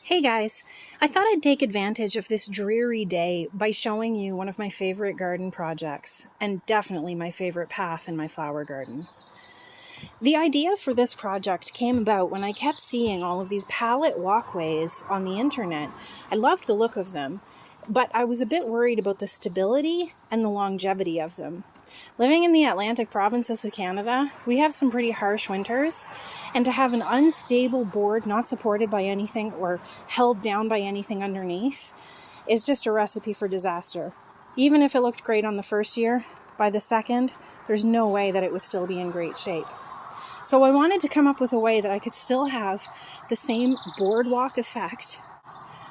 Hey guys, I thought I'd take advantage of this dreary day by showing you one of my favorite garden projects, and definitely my favorite path in my flower garden. The idea for this project came about when I kept seeing all of these pallet walkways on the internet. I loved the look of them, but I was a bit worried about the stability and the longevity of them. Living in the Atlantic provinces of Canada, we have some pretty harsh winters, and to have an unstable board not supported by anything or held down by anything underneath is just a recipe for disaster. Even if it looked great on the first year, by the second, there's no way that it would still be in great shape. So I wanted to come up with a way that I could still have the same boardwalk effect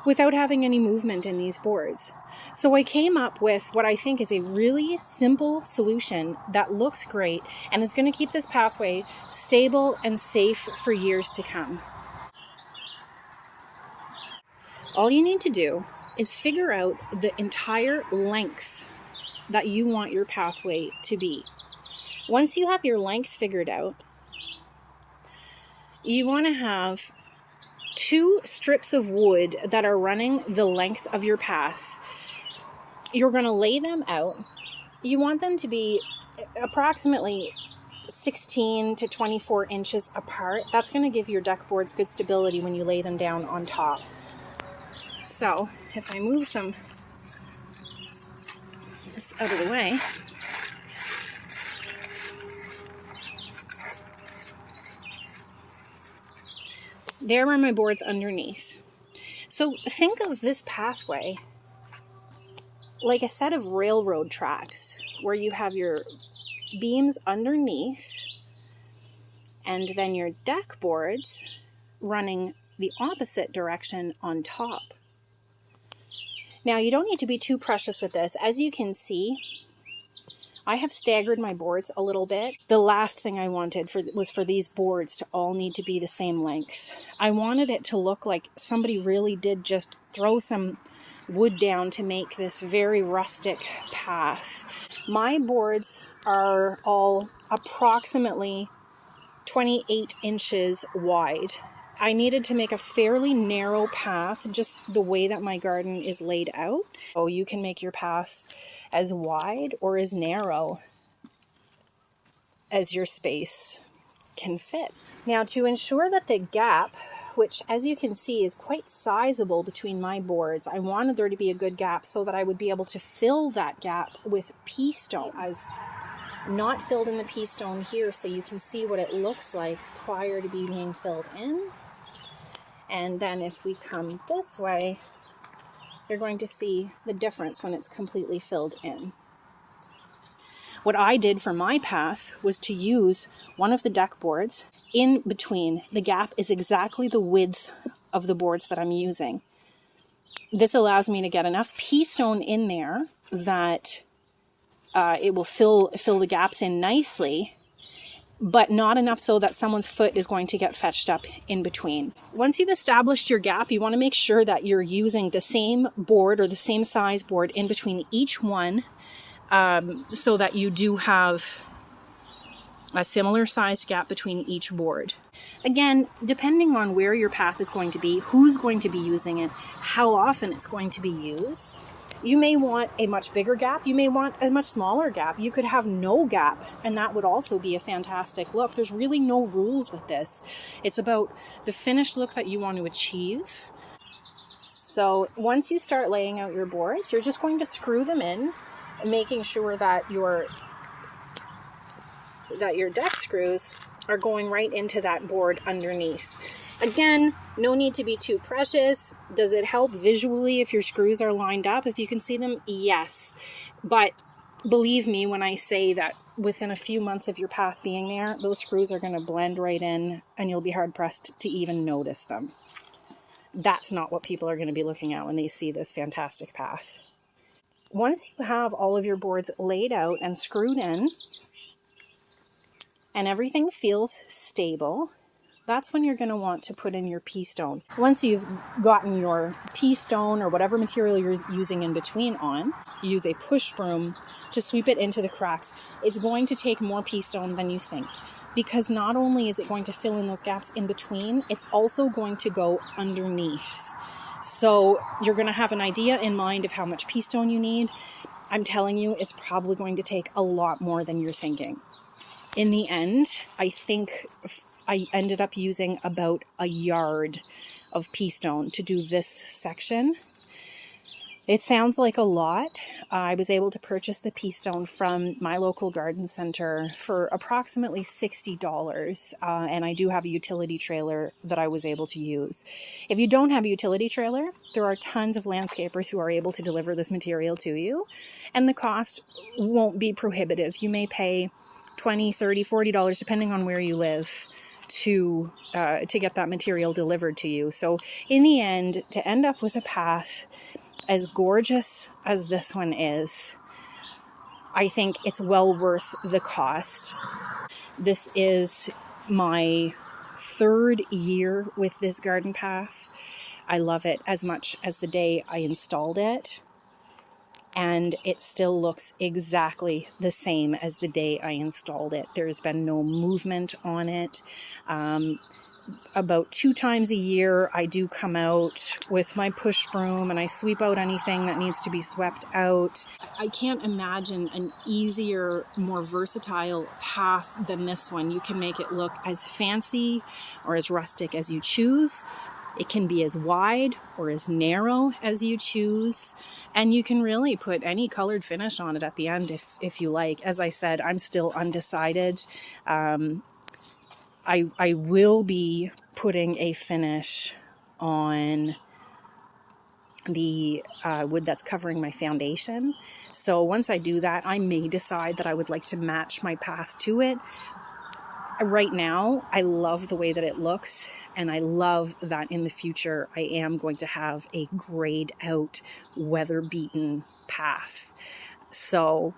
without having any movement in these boards. So I came up with what I think is a really simple solution that looks great and is going to keep this pathway stable and safe for years to come. All you need to do is figure out the entire length that you want your pathway to be. Once you have your length figured out, you want to have 2 strips of wood that are running the length of your path. You're going to lay them out. You want them to be approximately 16 to 24 inches apart. That's going to give your deck boards good stability when you lay them down on top. So if I move this out of the way, there are my boards underneath. So think of this pathway like a set of railroad tracks where you have your beams underneath and then your deck boards running the opposite direction on top. Now, you don't need to be too precious with this. As you can see, I have staggered my boards a little bit. The last thing I wanted was for these boards to all need to be the same length. I wanted it to look like somebody really did just throw some wood down to make this very rustic path. My boards are all approximately 28 inches wide. I needed to make a fairly narrow path, just the way that my garden is laid out. So you can make your path as wide or as narrow as your space can fit. Now, to ensure that the gap, which as you can see is quite sizable between my boards, I wanted there to be a good gap so that I would be able to fill that gap with pea stone. I've not filled in the pea stone here, so you can see what it looks like prior to being filled in. And then if we come this way, you're going to see the difference when it's completely filled in. What I did for my path was to use one of the deck boards in between. The gap is exactly the width of the boards that I'm using. This allows me to get enough pea stone in there that it will fill the gaps in nicely, but not enough so that someone's foot is going to get fetched up in between. Once you've established your gap, you want to make sure that you're using the same board or the same size board in between each one, so that you do have a similar sized gap between each board. Again, depending on where your path is going to be, who's going to be using it, how often it's going to be used, you may want a much bigger gap. You may want a much smaller gap. You could have no gap, and that would also be a fantastic look. There's really no rules with this. It's about the finished look that you want to achieve. So once you start laying out your boards, you're just going to screw them in, making sure that your deck screws are going right into that board underneath. Again, no need to be too precious. Does it help visually if your screws are lined up? If you can see them, yes. But believe me when I say that within a few months of your path being there, those screws are going to blend right in and you'll be hard-pressed to even notice them. That's not what people are going to be looking at when they see this fantastic path. Once you have all of your boards laid out and screwed in, and everything feels stable, that's when you're going to want to put in your pea stone. Once you've gotten your pea stone or whatever material you're using in between on, you use a push broom to sweep it into the cracks. It's going to take more pea stone than you think, because not only is it going to fill in those gaps in between, it's also going to go underneath. So you're going to have an idea in mind of how much pea stone you need. I'm telling you, it's probably going to take a lot more than you're thinking. In the end, I think I ended up using about a yard of pea stone to do this section. It sounds like a lot. I was able to purchase the pea stone from my local garden center for approximately $60, and I do have a utility trailer that I was able to use. If you don't have a utility trailer, there are tons of landscapers who are able to deliver this material to you, and the cost won't be prohibitive. You may pay $20, $30, $40, depending on where you live, to get that material delivered to you. So in the end, to end up with a path as gorgeous as this one is, I think it's well worth the cost. This is my 3rd year with this garden path. I love it as much as the day I installed it, and it still looks exactly the same as the day I installed it. There's been no movement on it. About 2 times a year, I do come out with my push broom and I sweep out anything that needs to be swept out. I can't imagine an easier, more versatile path than this one. You can make it look as fancy or as rustic as you choose. It can be as wide or as narrow as you choose, and you can really put any colored finish on it at the end if you like. As I said, I'm still undecided. I will be putting a finish on the wood that's covering my foundation. So once I do that, I may decide that I would like to match my path to it. Right now, I love the way that it looks, and I love that in the future I am going to have a grayed out, weather-beaten path. So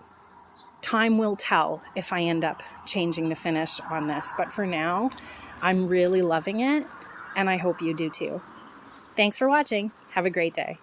time will tell if I end up changing the finish on this. But for now, I'm really loving it, and I hope you do too. Thanks for watching. Have a great day.